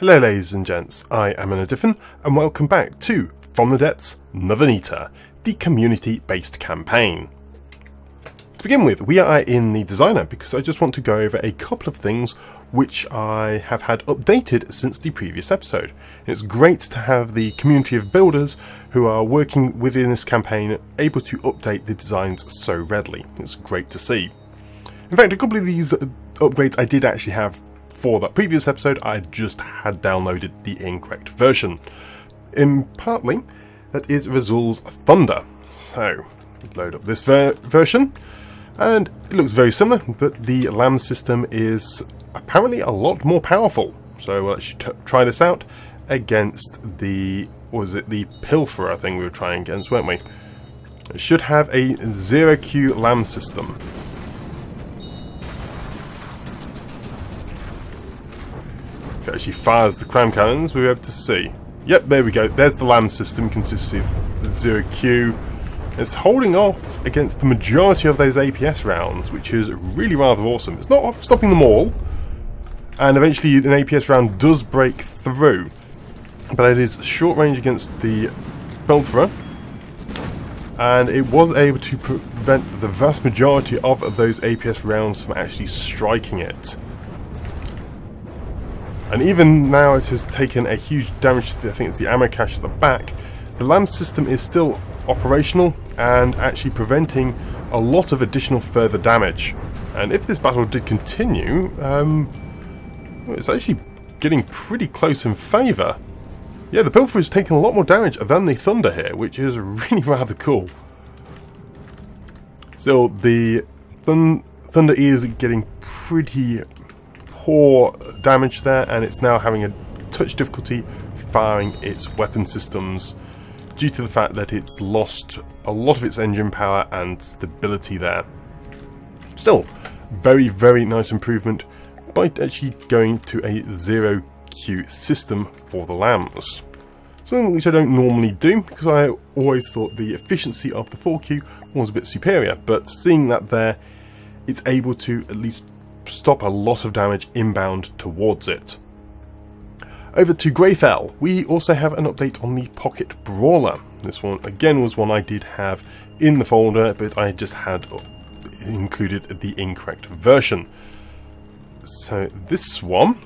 Hello ladies and gents, I am Nother, and welcome back to From the Depths, Nother Neter, the community-based campaign. To begin with, we are in the designer because I just want to go over a couple of things which I have had updated since the previous episode. It's great to have the community of builders who are working within this campaign able to update the designs so readily. It's great to see. In fact, a couple of these upgrades I did actually have for that previous episode. I just had downloaded the incorrect version. Partly, that is Razul's Thunder. So, load up this version, and it looks very similar, but the LAM system is apparently a lot more powerful. So we'll actually try this out against the, what was it, the Pilferer thing we were trying against, weren't we? It should have a 0Q LAM system. If it actually fires the cram cannons, we'll be able to see. Yep, there we go. There's the LAM system. You can see the 0Q. It's holding off against the majority of those APS rounds, which is really rather awesome. It's not stopping them all, and eventually an APS round does break through, but it is short range against the Pilferer, and it was able to prevent the vast majority of those APS rounds from actually striking it. And even now it has taken a huge damage to, I think it's the ammo cache at the back, the LAM system is still operational and actually preventing a lot of additional further damage. And if this battle did continue, it's actually getting pretty close in favour. Yeah, the Pilferer is taking a lot more damage than the Thunder here, which is really rather cool. Still, the Thunder is getting pretty poor damage there, and it's now having a touch difficulty firing its weapon systems due to the fact that it's lost a lot of its engine power and stability there. Still, very, very nice improvement by actually going to a 0Q system for the LAMs. Something which I don't normally do, because I always thought the efficiency of the 4Q was a bit superior, but seeing that there, it's able to at least stop a lot of damage inbound towards it. Over to Greyfell, we also have an update on the Pocket Brawler. This one again was one I did have in the folder, but I just had included the incorrect version. So this one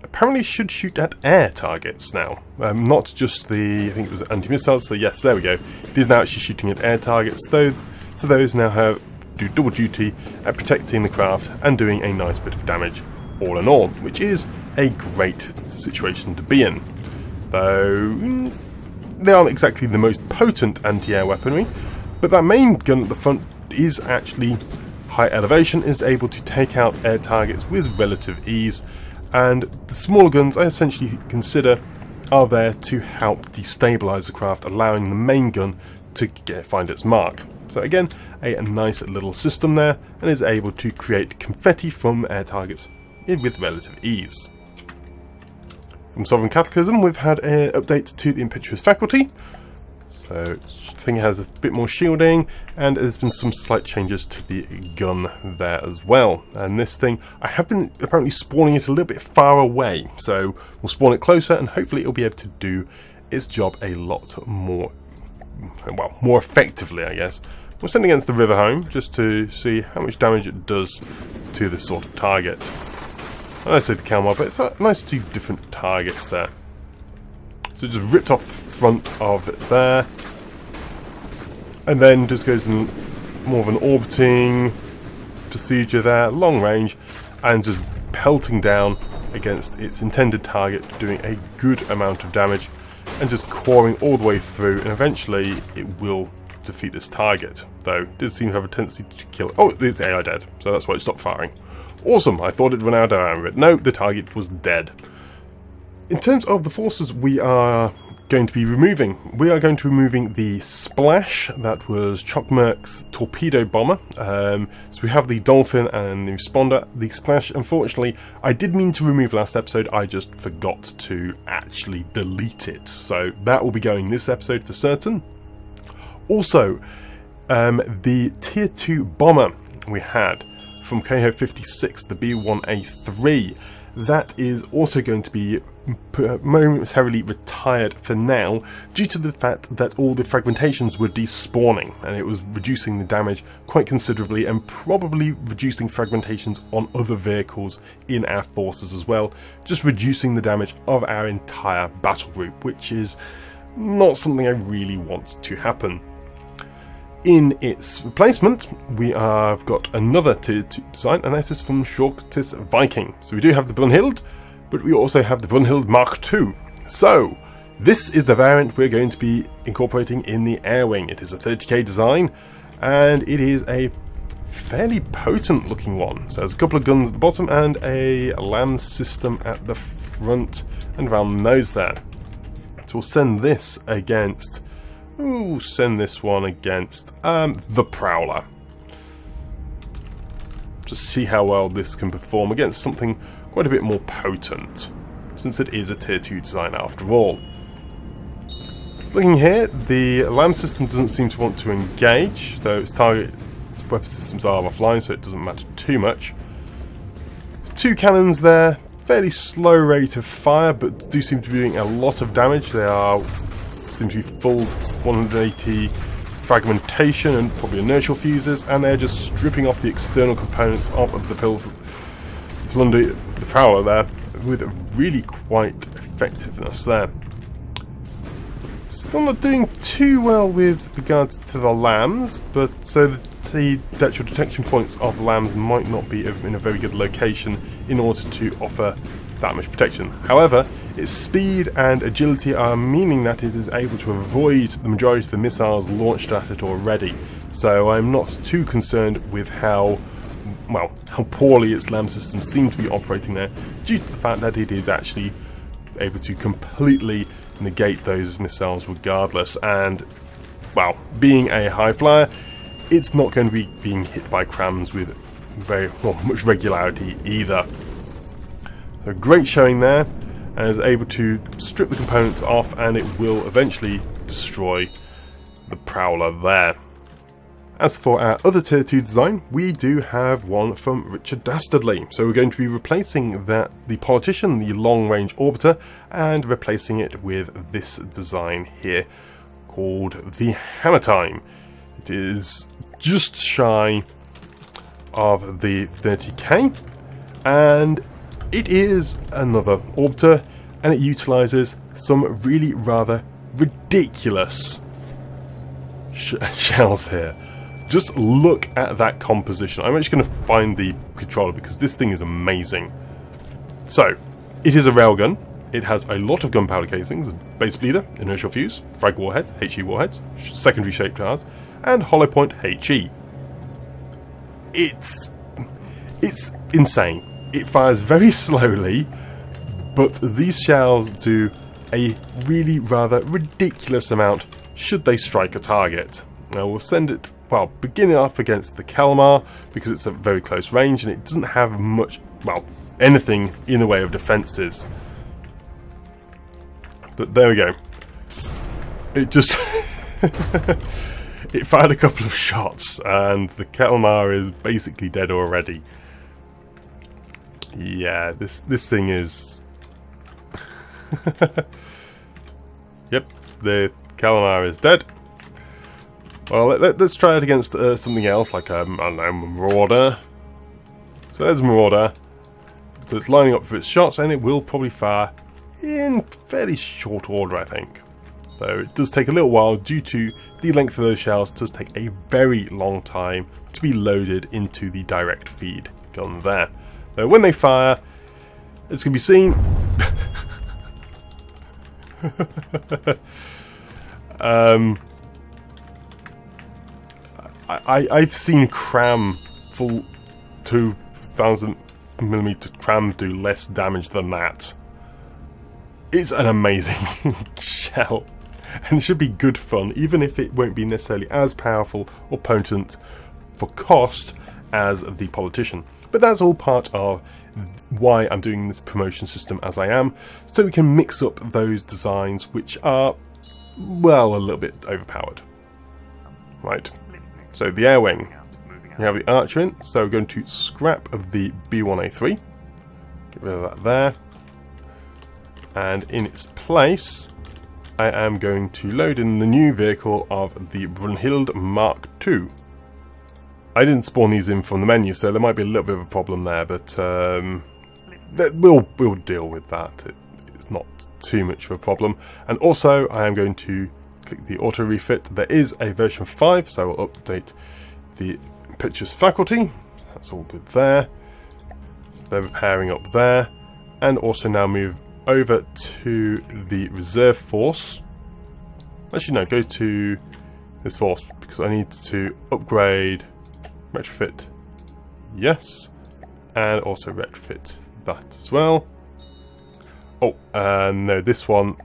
apparently should shoot at air targets now, not just the, I think it was anti-missiles, so yes, there we go. It is now actually shooting at air targets, though, so those now do double duty at protecting the craft and doing a nice bit of damage all in all, which is a great situation to be in. Though they aren't exactly the most potent anti-air weaponry, but that main gun at the front is actually high elevation, is able to take out air targets with relative ease, and the smaller guns I essentially consider are there to help destabilize the craft, allowing the main gun to find its mark. So again, a nice little system there, and is able to create confetti from air targets with relative ease. From Sovereign Cataclysm, we've had an update to the Impetuous Faculty. So this thing has a bit more shielding, and there's been some slight changes to the gun there as well. And this thing, I have been apparently spawning it a little bit far away, so we'll spawn it closer, and hopefully it'll be able to do its job a lot more, well, more effectively, I guess. We'll send against the River Home just to see how much damage it does to this sort of target. I say the Calmar, but it's nice to see different targets there. So just ripped off the front of it there, and then just goes in more of an orbiting procedure there, long range, and just pelting down against its intended target, doing a good amount of damage, and just coring all the way through, and eventually it will defeat this target, though it does seem to have a tendency to kill it. Oh, it's AI dead, so that's why it stopped firing. Awesome, I thought it'd run out of ammo, but no, the target was dead. In terms of the forces we are going to be removing, we are going to be removing the Splash, that was Chokmerk's torpedo bomber. So we have the Dolphin and the Responder. The Splash, unfortunately, I did mean to remove last episode, I just forgot to actually delete it. So that will be going this episode for certain. Also, the Tier 2 bomber we had from KO 56, the B1A3, that is also going to be momentarily retired for now due to the fact that all the fragmentations were despawning, and it was reducing the damage quite considerably and probably reducing fragmentations on other vehicles in our forces as well, just reducing the damage of our entire battle group, which is not something I really want to happen. In its replacement, we have got another Tier 2 design, and that is from Shortest Viking. So we do have the Brunhild, but we also have the Brunhild Mark II. So this is the variant we're going to be incorporating in the air wing. It is a 30k design, and it is a fairly potent looking one. So there's a couple of guns at the bottom and a LAM system at the front and around the nose there. So we'll send this against... Ooh, send this one against the Prowler. Just see how well this can perform against something quite a bit more potent, since it is a Tier 2 design after all. Looking here, the LAM system doesn't seem to want to engage, though its target weapon systems are offline, so it doesn't matter too much. There's two cannons there, fairly slow rate of fire, but do seem to be doing a lot of damage. They seem to be full 180 fragmentation and probably inertial fuses, and they're just stripping off the external components of the Plunder the Prowler there with really quite effectiveness there. Still not doing too well with regards to the LAMs, but so the actual detection points of the LAMs might not be in a very good location in order to offer that much protection. However, its speed and agility are meaning that it is able to avoid the majority of the missiles launched at it already. So I'm not too concerned with how poorly its LAM systems seem to be operating there, due to the fact that it is actually able to completely negate those missiles regardless. And, well, being a high flyer, it's not going to be being hit by crams with much regularity either. So great showing there, and is able to strip the components off, and it will eventually destroy the Prowler there. As for our other Tier 2 design, we do have one from Richard Dastardly. So we're going to be replacing the Politician, the long-range orbiter, and replacing it with this design here called the Hammer Time. It is just shy of the 30k, and it is another orbiter, and it utilizes some really rather ridiculous shells here. Just look at that composition. I'm actually going to find the controller because this thing is amazing. So, it is a railgun. It has a lot of gunpowder casings, base bleeder, inertial fuse, frag warheads, HE warheads, secondary shaped jars, and hollow point HE. It's insane. It fires very slowly, but these shells do a really rather ridiculous amount should they strike a target. Now we'll send it, well, beginning off against the Kalmar because it's a very close range and it doesn't have much, well, anything in the way of defences. But there we go. It just it fired a couple of shots and the Kalmar is basically dead already. Yeah, this thing is yep, the Kalmar is dead. Well, let's try it against something else, like I don't know, Marauder. So there's Marauder. So it's lining up for its shots, and it will probably fire in fairly short order, I think. Though it does take a little while due to the length of those shells. It does take a very long time to be loaded into the direct feed gun there. Though when they fire, it's going to be seen. I've seen cram full 2000mm cram do less damage than that. It's an amazing shell, and it should be good fun, even if it won't be necessarily as powerful or potent for cost as the Politician. But that's all part of why I'm doing this promotion system as I am, so we can mix up those designs which are, well, a little bit overpowered. Right. So the air wing, we have the Archer in, so we're going to scrap the B1A3, Get rid of that there. And in its place, I am going to load in the new vehicle of the Brunhild Mark II. I didn't spawn these in from the menu, so there might be a little bit of a problem there, but we'll deal with that. It's not too much of a problem. And also, I am going to click the auto refit. There is a version 5, so I'll update the pictures faculty. That's all good there. So they're repairing up there, and also now move over to the reserve force. Actually, no, go to this force because I need to upgrade, retrofit, yes, and also retrofit that as well. Oh, no, this one,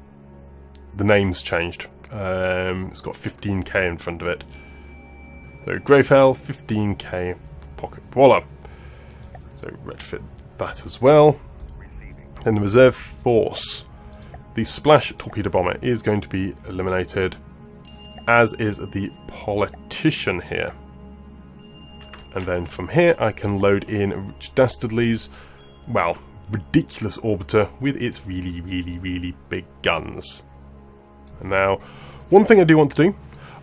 the name's changed. It's got 15k in front of it. So Greyfell, 15k pocket brawler. So retrofit that as well. And the reserve force, the splash torpedo bomber is going to be eliminated, as is the politician here. And then from here I can load in Rich Dastardly's, well, ridiculous orbiter with its really big guns. And now, one thing I do want to do,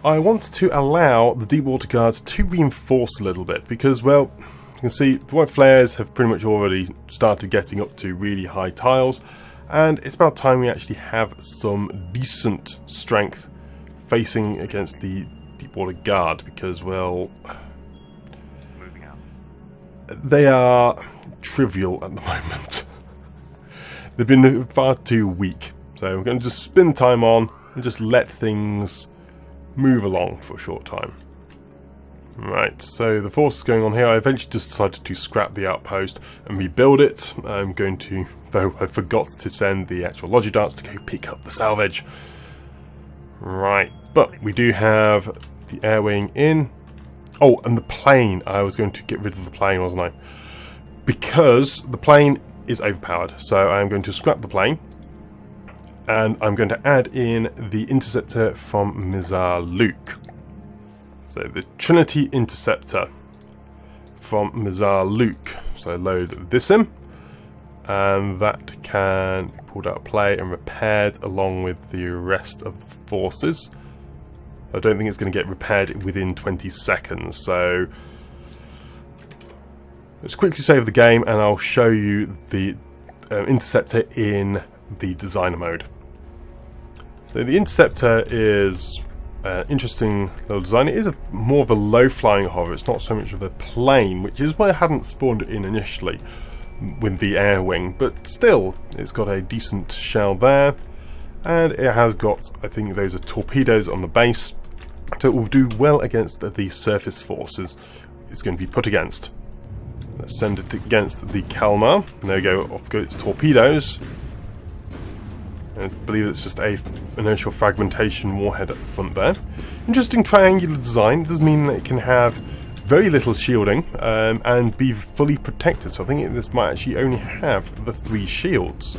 I want to allow the deep water guards to reinforce a little bit, because, well, you can see the white flares have pretty much already started getting up to really high tiles, and it's about time we actually have some decent strength facing against the deep water guard, because, well, they are trivial at the moment. They've been far too weak, so I'm going to just spin the time on and just let things move along for a short time. Right, so the force is going on here. I eventually just decided to scrap the outpost and rebuild it. I'm going to, though I forgot to send the actual logi darts to go pick up the salvage. Right, but we do have the air wing in. Oh, and the plane. I was going to get rid of the plane, wasn't I? Because the plane is overpowered. So I'm going to scrap the plane. And I'm going to add in the interceptor from Mizar Luke. So the Trinity Interceptor from Mizar Luke. So load this in, and that can be pulled out of play and repaired along with the rest of the forces. I don't think it's going to get repaired within 20 seconds, so let's quickly save the game and I'll show you the Interceptor in the designer mode. So the Interceptor is interesting little design. It is more of a low-flying hover. It's not so much of a plane, which is why I hadn't spawned it in initially with the air wing. But still, it's got a decent shell there, and it has got, I think, those are torpedoes on the base, so it will do well against the surface forces it's going to be put against. Let's send it against the Kalmar. And there we go. Off go its torpedoes. I believe it's just a inertial fragmentation warhead at the front there. Interesting triangular design. It does mean that it can have very little shielding and be fully protected. So I think this might actually only have the 3 shields,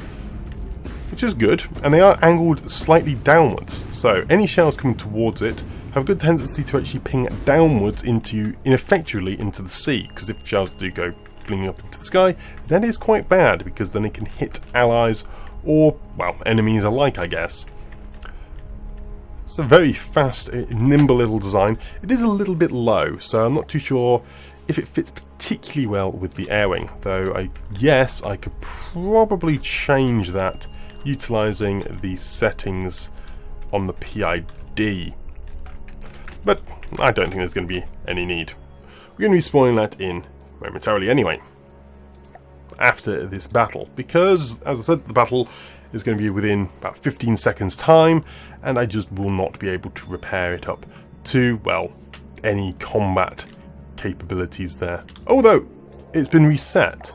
which is good. And they are angled slightly downwards. So any shells coming towards it have a good tendency to actually ping downwards ineffectually into the sea. Because if shells do go blinging up into the sky, that is quite bad, because then it can hit allies or, well, enemies alike, I guess. It's a very fast, nimble little design. It is a little bit low, so I'm not too sure if it fits particularly well with the air wing, though I guess I could probably change that utilising the settings on the PID. But I don't think there's going to be any need. We're going to be spawning that in momentarily anyway, after this battle, because, as I said, the battle is going to be within about 15 seconds time, and I just will not be able to repair it up to, well, any combat capabilities there. Although, it's been reset.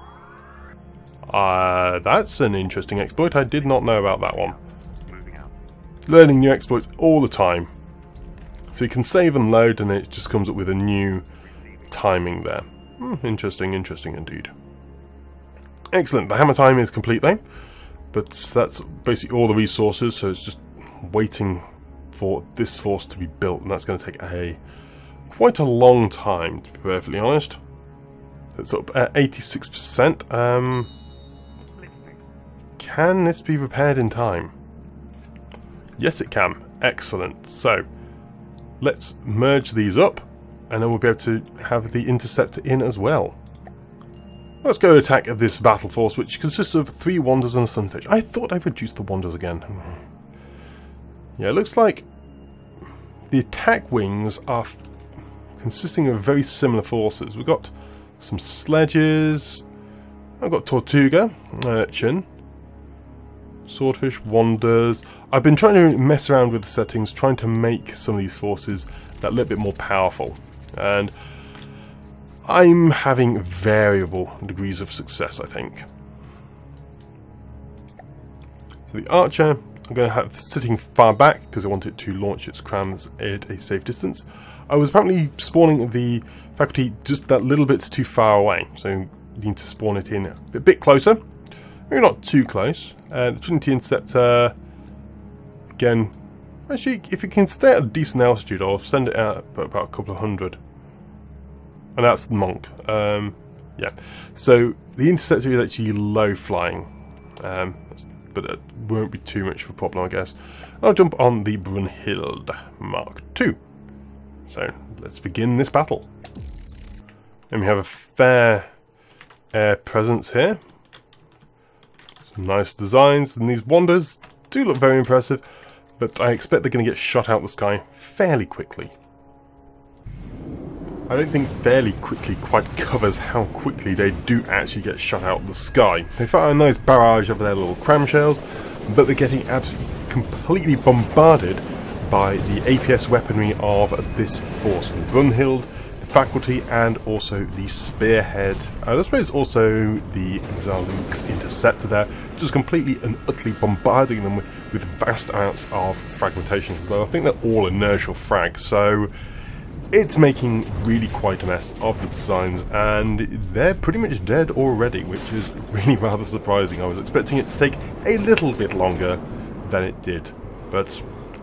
That's an interesting exploit. I did not know about that one. Learning new exploits all the time. So you can save and load, and it just comes up with a new timing there. Interesting indeed. Excellent, the hammer time is complete though, but that's basically all the resources, so it's just waiting for this force to be built, and that's going to take quite a long time, to be perfectly honest. It's up at 86%. Can this be repaired in time? Yes, it can. Excellent. So, let's merge these up, and then we'll be able to have the interceptor in as well. Let's go attack this battle force, which consists of 3 Wanders and a Sunfish. I thought I'd reduced the Wanders again. Yeah, it looks like the attack wings are consisting of very similar forces. We've got some sledges. I've got Tortuga, Urchin, Swordfish, Wanders. I've been trying to mess around with the settings, trying to make some of these forces that little bit more powerful. And I'm having variable degrees of success, I think. So the Archer, I'm going to have sitting far back because I want it to launch its crams at a safe distance. I was apparently spawning the faculty just that little bit too far away, so you need to spawn it in a bit closer. Maybe not too close. The Trinity Interceptor, again, actually, if it can stay at a decent altitude, I'll send it out about a couple of hundred. And that's the Monk. Yeah. So the Interceptor is actually low flying, but it won't be too much of a problem, I guess. I'll jump on the Brunhild Mark II. So let's begin this battle. And we have a fair air presence here. Some nice designs, and these Wanders do look very impressive, but I expect they're going to get shot out the sky fairly quickly. I don't think fairly quickly quite covers how quickly they do actually get shot out of the sky. They fire a nice barrage of their little cram shells, but they're getting absolutely completely bombarded by the APS weaponry of this force, the Brunhild, the faculty, and also the spearhead. And I suppose also the Zaluk's interceptor there, just completely and utterly bombarding them with vast amounts of fragmentation. Though I think they're all inertial frag, so it's making really quite a mess of the designs, and they're pretty much dead already, which is really rather surprising. I was expecting it to take a little bit longer than it did, but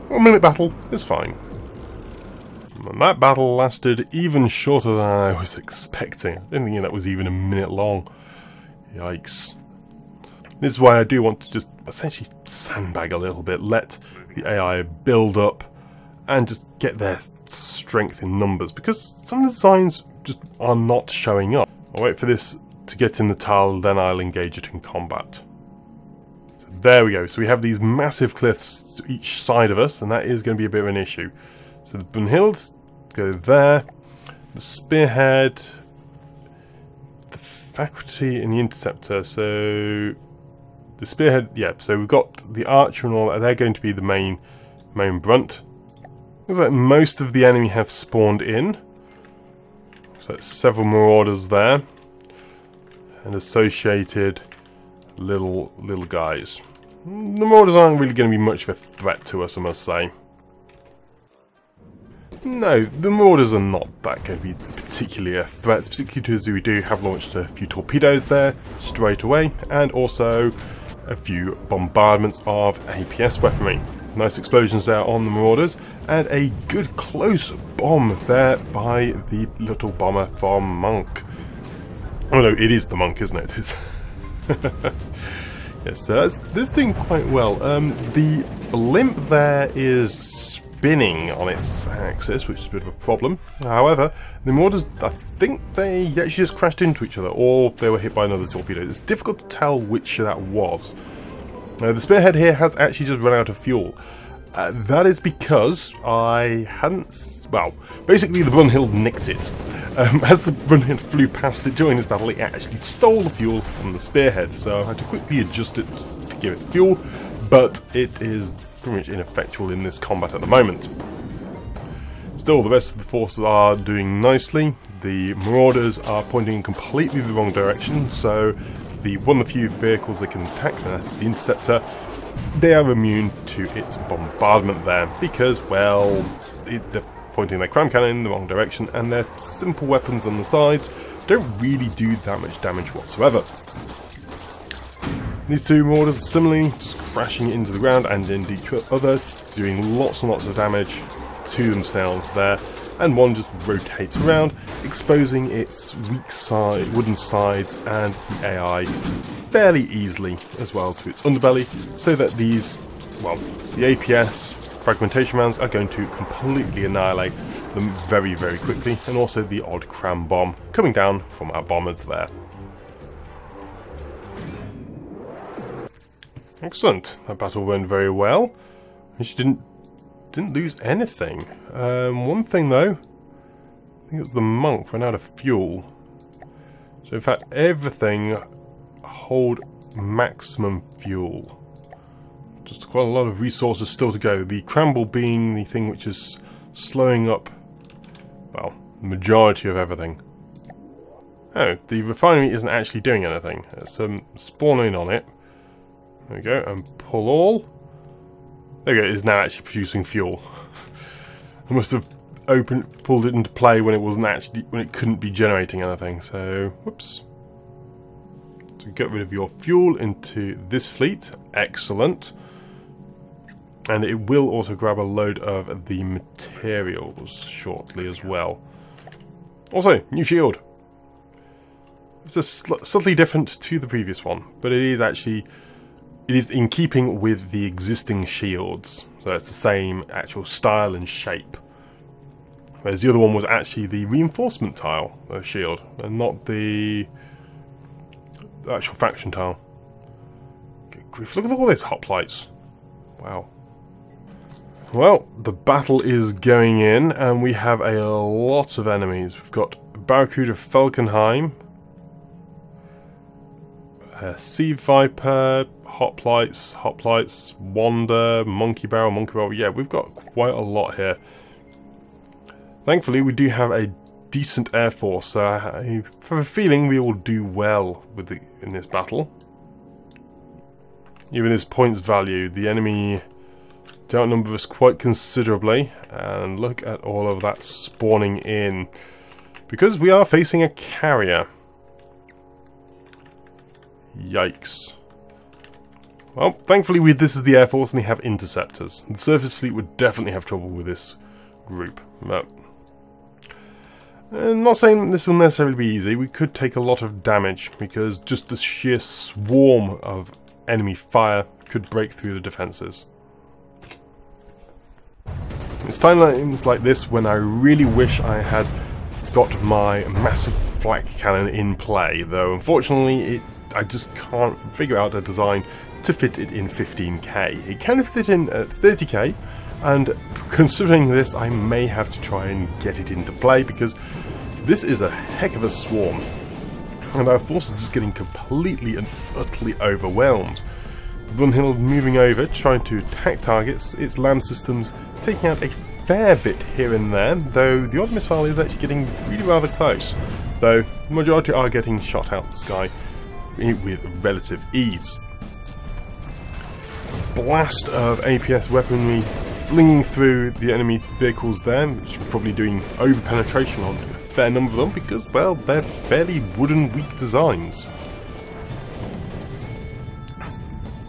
1 minute battle is fine. And that battle lasted even shorter than I was expecting. I didn't think that was even a minute long. Yikes. This is why I do want to just essentially sandbag a little bit, let the AI build up, and just get their strength in numbers, because some of the designs just are not showing up. I'll wait for this to get in the tile, then I'll engage it in combat. So there we go. So we have these massive cliffs to each side of us, and that is going to be a bit of an issue. So the Brunhild go there, the spearhead, the faculty, and the interceptor. So the spearhead, yeah. So we've got the archer and all that. They're going to be the main brunt. Looks like most of the enemy have spawned in. So it's several marauders there. And associated little guys. The marauders aren't really going to be much of a threat to us, I must say. No, the marauders are not that going to be particularly a threat, particularly because we do have launched a few torpedoes there straight away, and also a few bombardments of APS weaponry. Nice explosions there on the marauders, and a good close bomb there by the little bomber from Monk. Oh no, it is the Monk, isn't it? Yes, so that's doing quite well. The blimp there is spinning on its axis, which is a bit of a problem. However, the marauders, I think they actually just crashed into each other, or they were hit by another torpedo. It's difficult to tell which that was. The spearhead here has actually just run out of fuel. That is because I hadn't... Well, basically the Brunhild nicked it. As the Brunhild flew past it during this battle, it actually stole the fuel from the spearhead, so I had to quickly adjust it to give it fuel, but it is pretty much ineffectual in this combat at the moment. Still, the rest of the forces are doing nicely. The marauders are pointing in completely the wrong direction, so one of the few vehicles they can attack, that's the interceptor, they are immune to its bombardment there, because, well, they're pointing their cram cannon in the wrong direction, and their simple weapons on the sides don't really do that much damage whatsoever. These two marauders are similarly just crashing into the ground and into each other, doing lots and lots of damage to themselves there. and one just rotates around, exposing its weak side, wooden sides and the AI fairly easily as well to its underbelly, so that these, well, the APS fragmentation rounds are going to completely annihilate them very, very quickly, and also the odd cram bomb coming down from our bombers there. Excellent. That battle went very well. She didn't lose anything. One thing though, I think it was the monk ran out of fuel. So in fact, everything hold maximum fuel. Just quite a lot of resources still to go. The cramble being the thing which is slowing up, well, the majority of everything. Oh, the refinery isn't actually doing anything. It's spawning on it. There we go, and pull all. There we go, it is now actually producing fuel. I must have pulled it into play when it couldn't be generating anything, so whoops. So get rid of your fuel into this fleet, excellent. And it will also grab a load of the materials shortly as well. Also, new shield. It's a slightly different to the previous one, but it is in keeping with the existing shields. So it's the same actual style and shape. Whereas the other one was actually the reinforcement tile shield, and not the actual faction tile. Good grief, look at all those hoplites. Wow. Well, the battle is going in, and we have a lot of enemies. We've got Barracuda Falkenheim, Sea Viper, Hoplites, Wander, Monkey Barrel. Yeah, we've got quite a lot here. Thankfully, we do have a decent air force, so I have a feeling we will do well in this battle. Even his points value, the enemy do outnumber us quite considerably, and look at all of that spawning in. Because we are facing a carrier. Yikes. Well, thankfully this is the Air Force and they have interceptors. The surface fleet would definitely have trouble with this group. But I'm not saying this will necessarily be easy. We could take a lot of damage because just the sheer swarm of enemy fire could break through the defences. It's times like this when I really wish I had got my massive flak cannon in play, though unfortunately I just can't figure out a design to fit it in 15k. It can fit in at 30k, and considering this I may have to try and get it into play because this is a heck of a swarm and our force is just getting completely and utterly overwhelmed. Brunhild moving over, trying to attack targets, its land systems taking out a fair bit here and there, though the odd missile is actually getting really rather close, though the majority are getting shot out the sky with relative ease. A blast of APS weaponry flinging through the enemy vehicles there, which are probably doing over penetration on a fair number of them because, well, they're fairly wooden weak designs.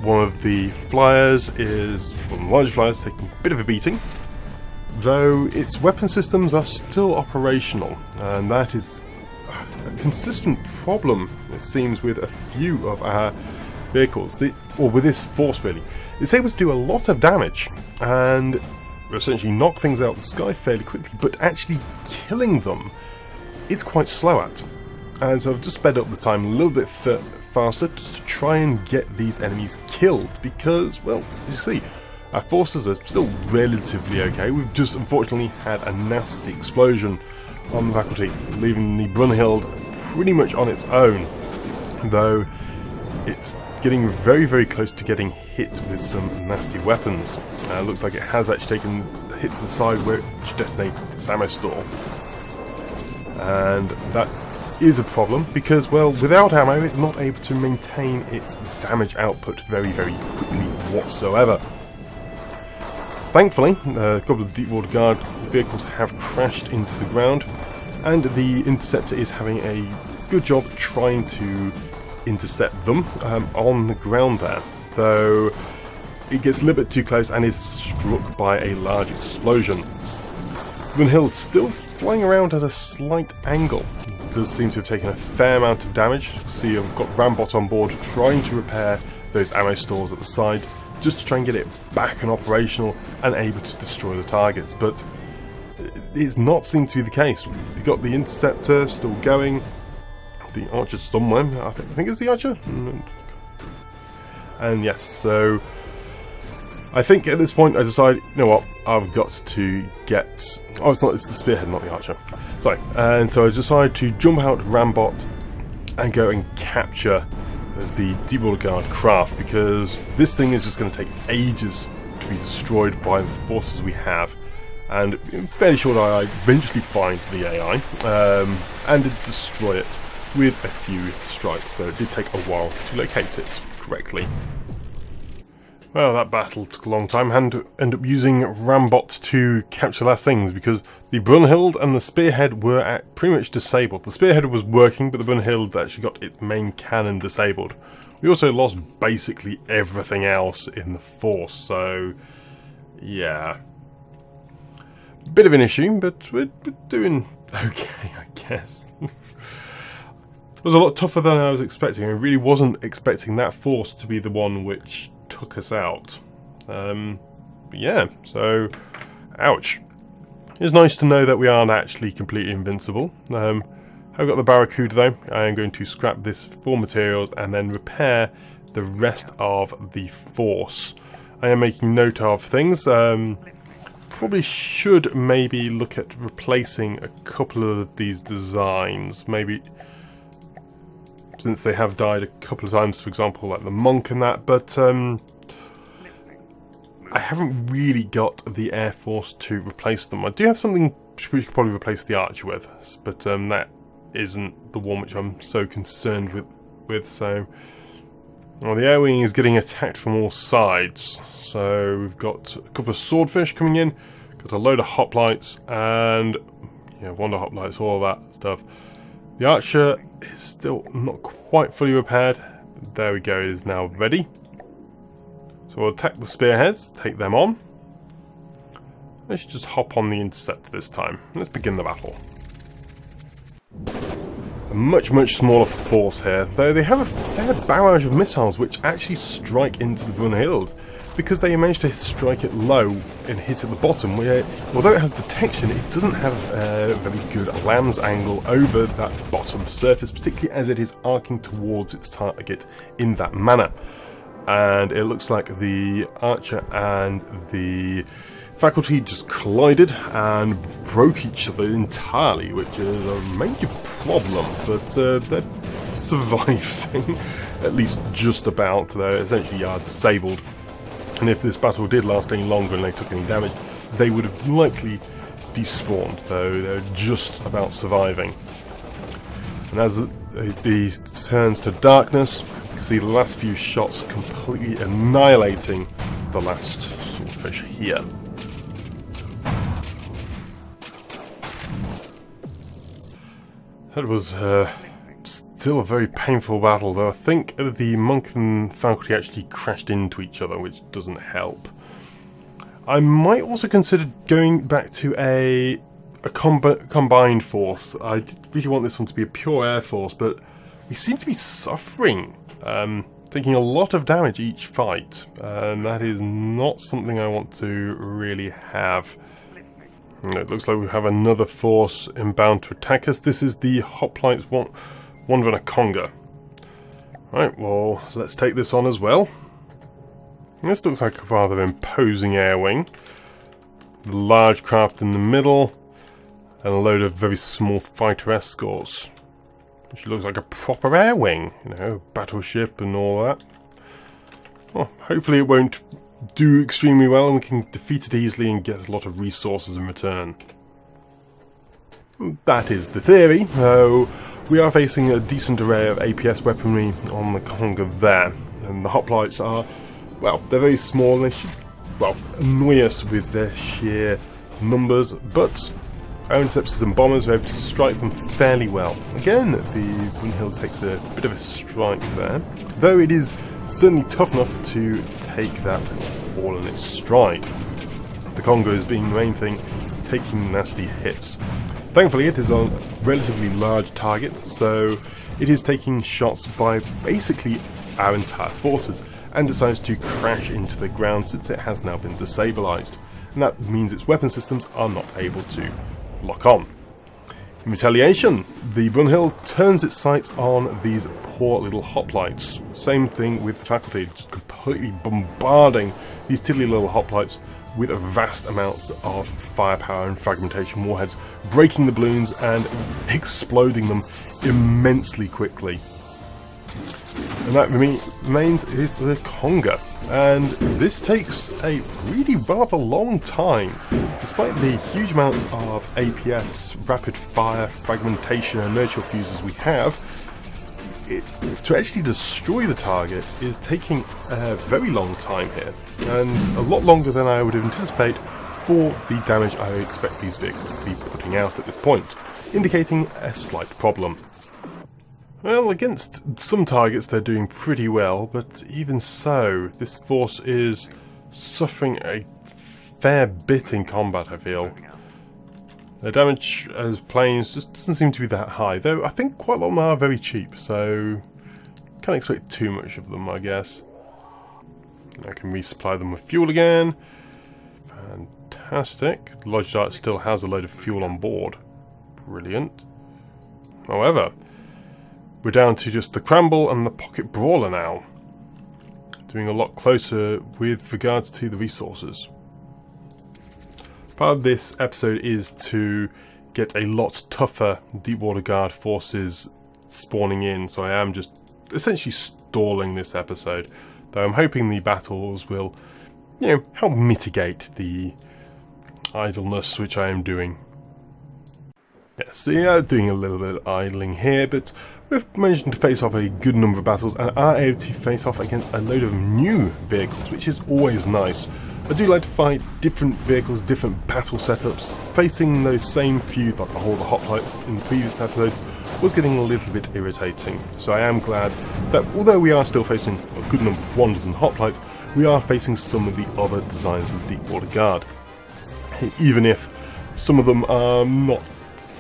One of the flyers is, one of the large flyers, taking a bit of a beating, though its weapon systems are still operational, and that is a consistent problem, it seems, with a few of our vehicles, or with this force really. It's able to do a lot of damage, and essentially knock things out of the sky fairly quickly, but actually killing them, it's quite slow at. And so I've just sped up the time a little bit faster just to try and get these enemies killed because, well, as you see, our forces are still relatively okay. We've just unfortunately had a nasty explosion on the faculty, leaving the Brunhild pretty much on its own, though it's getting very, very close to getting hit with some nasty weapons. Looks like it has actually taken a hit to the side where it detonated its ammo store, and that is a problem because, well, without ammo it's not able to maintain its damage output very, very quickly whatsoever. Thankfully, a couple of Deepwater Guard vehicles have crashed into the ground, and the Interceptor is having a good job trying to intercept them on the ground there, though it gets a little bit too close and is struck by a large explosion. Brunhild still flying around at a slight angle. It does seem to have taken a fair amount of damage. See, I've got Rambot on board trying to repair those ammo stores at the side, just to try and get it back and operational and able to destroy the targets. But it's not seemed to be the case. You've got the interceptor still going, the archer somewhere, I think it's the archer? And yes, so I think at this point I decide, you know what, I've got to get... Oh, it's the spearhead, not the archer. Sorry. And so I decide to jump out Rambot and go and capture the Deep Water Guard craft, because this thing is just going to take ages to be destroyed by the forces we have. And I'm fairly sure that I eventually find the AI and destroy it with a few strikes, though it did take a while to locate it correctly. Well, that battle took a long time, and ended up using Rambot to capture last things, because the Brunhild and the Spearhead were pretty much disabled. The Spearhead was working, but the Brunhild actually got its main cannon disabled. We also lost basically everything else in the force, so yeah. Bit of an issue, but we're doing okay, I guess. It was a lot tougher than I was expecting. I really wasn't expecting that force to be the one which took us out. But yeah, so ouch. It's nice to know that we aren't actually completely invincible. I've got the Barracuda though. I am going to scrap this for materials and then repair the rest of the force. I am making note of things. Probably should maybe look at replacing a couple of these designs. Maybe, since they have died a couple of times, for example, like the monk and that, but I haven't really got the Air Force to replace them. I do have something which we could probably replace the archer with, but that isn't the one which I'm so concerned with. So, well, the air wing is getting attacked from all sides. So we've got a couple of swordfish coming in, got a load of hoplites, and yeah, wonder hoplites, all of that stuff. The archer is still not quite fully repaired. There we go, it is now ready. So we'll attack the spearheads, take them on. Let's just hop on the interceptor this time. Let's begin the battle. A much smaller force here, though they have a barrage of missiles which actually strike into the Brunhild, because they managed to strike it low and hit at the bottom, where although it has detection, it doesn't have a very good lance angle over that bottom surface, particularly as it is arcing towards its target in that manner. And it looks like the archer and the faculty just collided and broke each other entirely, which is a major problem, but they're surviving, at least just about. They're essentially disabled, and if this battle did last any longer and they took any damage, they would have likely despawned, though they're just about surviving. And as it turns to darkness, you can see the last few shots completely annihilating the last swordfish here. That was still a very painful battle, though I think the monk and faculty actually crashed into each other, which doesn't help. I might also consider going back to a combined force. I really want this one to be a pure air force, but we seem to be suffering, taking a lot of damage each fight, and that is not something I want to really have. It looks like we have another force inbound to attack us. This is the hoplites Conga. Right, well, let's take this on as well. This looks like a rather imposing air wing. The large craft in the middle, and a load of very small fighter escorts. Which looks like a proper air wing, you know, battleship and all that. Well, hopefully it won't do extremely well and we can defeat it easily and get a lot of resources in return. That is the theory, though we are facing a decent array of APS weaponry on the Conga there, and the hoplites are, well, they're very small and they should, well, annoy us with their sheer numbers, but our interceptors and bombers are able to strike them fairly well. Again, the Brunhild takes a bit of a strike there, though it is certainly tough enough to take that all in its stride. The Conga is being the main thing, taking nasty hits. Thankfully it is on relatively large targets, so it is taking shots by basically our entire forces, and decides to crash into the ground since it has now been destabilised, and that means its weapon systems are not able to lock on. In retaliation, the Brunhild turns its sights on these poor little hoplites. Same thing with the faculty, just completely bombarding these tiddly little hoplites with vast amounts of firepower and fragmentation warheads, breaking the balloons and exploding them immensely quickly. And that remains is the Conga, and this takes a really rather long time. Despite the huge amounts of APS, rapid fire, fragmentation and inertial fuses we have, to actually destroy the target is taking a very long time here, and a lot longer than I would anticipate for the damage I would expect these vehicles to be putting out at this point, indicating a slight problem. Well, against some targets they're doing pretty well, but even so, this force is suffering a fair bit in combat, I feel. The damage as planes just doesn't seem to be that high, though I think quite a lot of them are very cheap, so can't expect too much of them, I guess. I can resupply them with fuel again. Fantastic. The Lodge Dart still has a load of fuel on board. Brilliant. However, we're down to just the Cramble and the Pocket Brawler now. Doing a lot closer with regards to the resources. Part of this episode is to get a lot tougher Deepwater Guard forces spawning in, so I am just essentially stalling this episode. Though I'm hoping the battles will, help mitigate the idleness which I am doing. Yeah, so doing a little bit of idling here, but we've managed to face off a good number of battles and are able to face off against a load of new vehicles, which is always nice. I do like to fight different vehicles, different battle setups. Facing those same few, like the hoplites in the previous episodes, was getting a little bit irritating. So I am glad that although we are still facing a good number of Wanders and hoplites, we are facing some of the other designs of the Deepwater Guard. Even if some of them are not,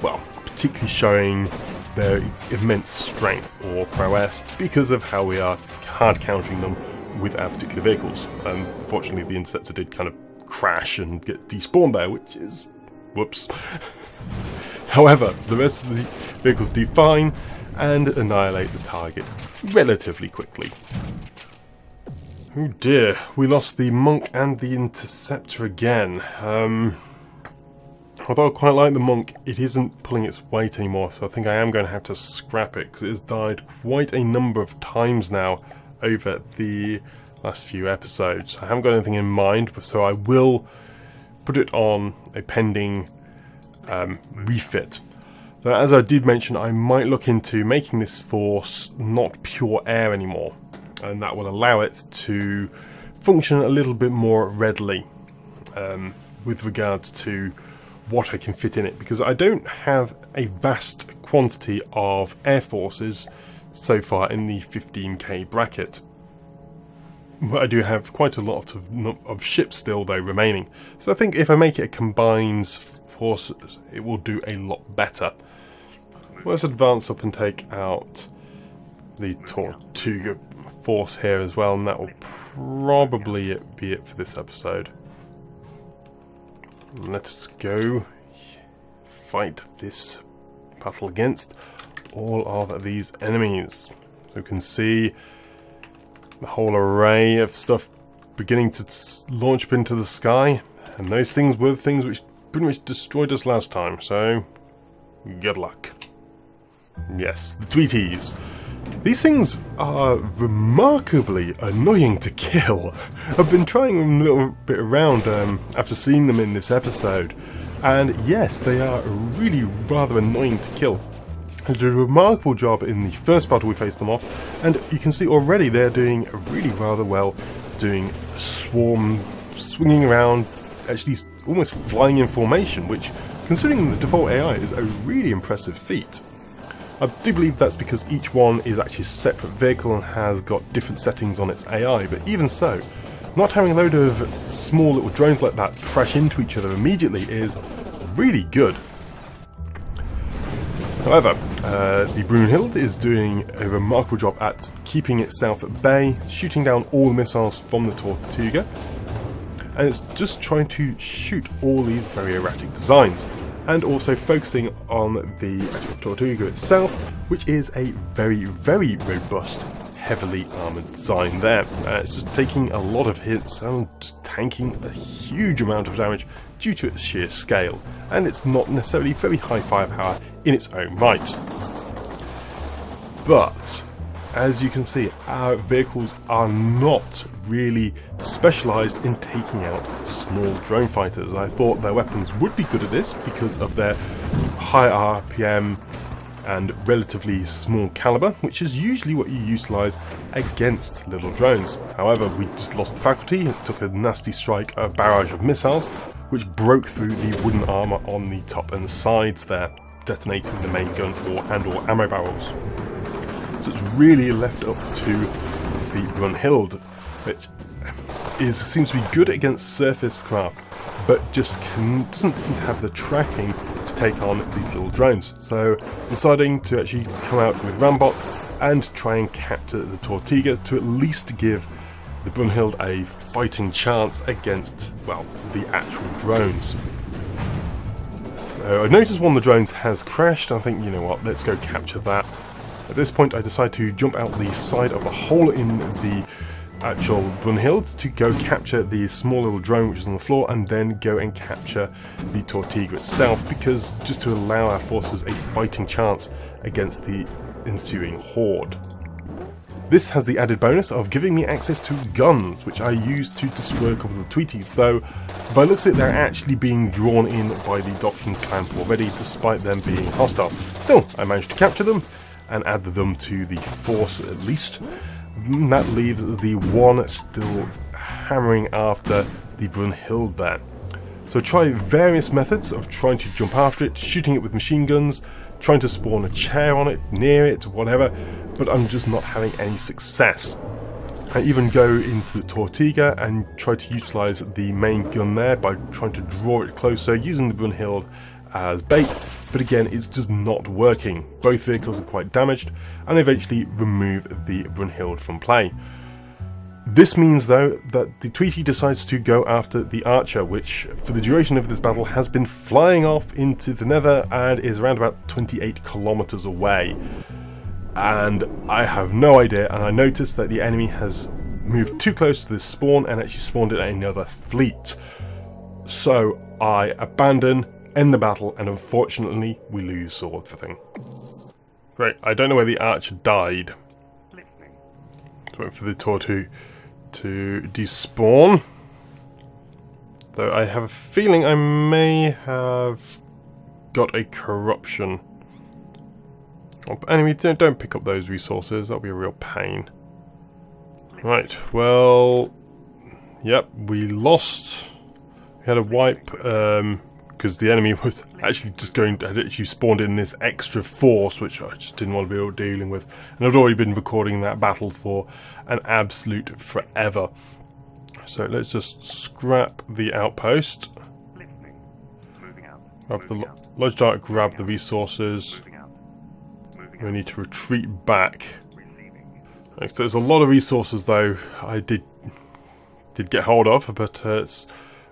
well, particularly showing their immense strength or prowess because of how we are hard countering them with our particular vehicles. Unfortunately, the Interceptor did kind of crash and get despawned there, which is whoops. However, the rest of the vehicles do fine and annihilate the target relatively quickly. Oh dear, we lost the Monk and the Interceptor again. Although I quite like the Monk, it isn't pulling its weight anymore, so I think I am going to have to scrap it because it has died quite a number of times now over the last few episodes. I haven't got anything in mind, so I will put it on a pending refit. Now, as I did mention, I might look into making this force not pure air anymore, and that will allow it to function a little bit more readily with regards to what I can fit in it, because I don't have a vast quantity of air forces so far in the 15k bracket. But I do have quite a lot of ships still though remaining, so I think if I make it a combined force it will do a lot better. Let's advance up and take out the Tortuga force here as well, and that will probably be it for this episode. Let's go fight this battle against all of these enemies. So you can see the whole array of stuff beginning to launch up into the sky, and those things were the things which pretty much destroyed us last time, so good luck. Yes, the Tweeties. These things are remarkably annoying to kill. I've been trying them a little bit around after seeing them in this episode, and yes, they are really rather annoying to kill. They did a remarkable job in the first battle we faced them off, and you can see already they're doing really rather well, doing a swarm, swinging around, actually almost flying in formation, which, considering the default AI, is a really impressive feat. I do believe that's because each one is actually a separate vehicle and has got different settings on its AI, but even so, not having a load of small little drones like that crash into each other immediately is really good. However, the Brunhild is doing a remarkable job at keeping itself at bay, shooting down all the missiles from the Tortuga, and it's just trying to shoot all these very erratic designs, and also focusing on the actual Tortuga itself, which is a very, very robust, heavily armoured design there. It's just taking a lot of hits and just tanking a huge amount of damage due to its sheer scale, and it's not necessarily very high firepower in its own right. But as you can see, our vehicles are not really specialised in taking out small drone fighters. I thought their weapons would be good at this because of their high RPM and relatively small caliber, which is usually what you utilise against little drones. However, we just lost the faculty. It took a nasty strike, a barrage of missiles, which broke through the wooden armour on the top and sides there, detonating the main gun and/or ammo barrels. So it's really left up to the Brunhild, which seems to be good against surface craft, but just doesn't seem to have the tracking to take on these little drones. So deciding to actually come out with Rambot and try and capture the Tortuga to at least give the Brunhild a fighting chance against, well, the actual drones. So I noticed one of the drones has crashed. I think, you know what, let's go capture that. At this point I decide to jump out the side of a hole in the actual Brunhild to go capture the small little drone which is on the floor, and then go and capture the Tortuga itself, because just to allow our forces a fighting chance against the ensuing horde. This has the added bonus of giving me access to guns, which I use to destroy a couple of the Tweeties, though by looks of it they're actually being drawn in by the docking clamp already, despite them being hostile. Still, I managed to capture them and add them to the force at least. That leaves the one still hammering after the Brunhild there. So try various methods of trying to jump after it, shooting it with machine guns, trying to spawn a chair on it, near it, whatever, but I'm just not having any success. I even go into the Tortuga and try to utilise the main gun there by trying to draw it closer, using the Brunhild as bait, but again it's just not working. Both vehicles are quite damaged, and eventually remove the Brunhild from play. This means though that the Tweety decides to go after the Archer, which for the duration of this battle has been flying off into the Nether and is around about 28 kilometers away. And I have no idea, and I noticed that the enemy has moved too close to this spawn and actually spawned in another fleet. So I abandon, end the battle, and unfortunately we lose sword for thing. Great, I don't know where the Archer died. Just wait for the Tortu to despawn. Though I have a feeling I may have got a corruption. Oh, anyway, don't pick up those resources, that'll be a real pain. Right, well, yep, we lost. We had a wipe, because the enemy was actually just had actually spawned in this extra force, which I just didn't want to be dealing with. And I've already been recording that battle for an absolute forever. So let's just scrap the outpost. Grab the Lodge Dart, grab the resources. We need to retreat back. So there's a lot of resources though I did get hold of, but it's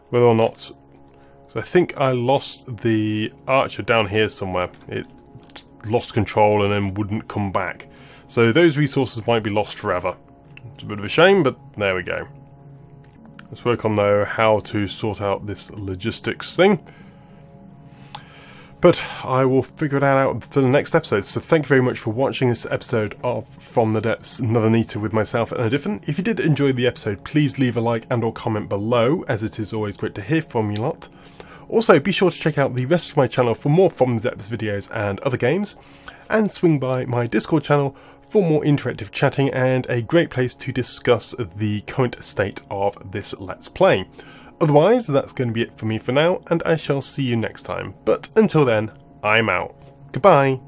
whether or not. So I think I lost the Archer down here somewhere. It lost control and then wouldn't come back. So those resources might be lost forever. It's a bit of a shame, but there we go. Let's work on though how to sort out this logistics thing. But I will figure it out for the next episode. So thank you very much for watching this episode of From the Depths, Nother Neter with myself and a different. If you did enjoy the episode, please leave a like and or comment below, as it is always great to hear from you lot. Also, be sure to check out the rest of my channel for more From the Depths videos and other games, and swing by my Discord channel for more interactive chatting and a great place to discuss the current state of this Let's Play. Otherwise, that's going to be it for me for now, and I shall see you next time. But until then, I'm out. Goodbye.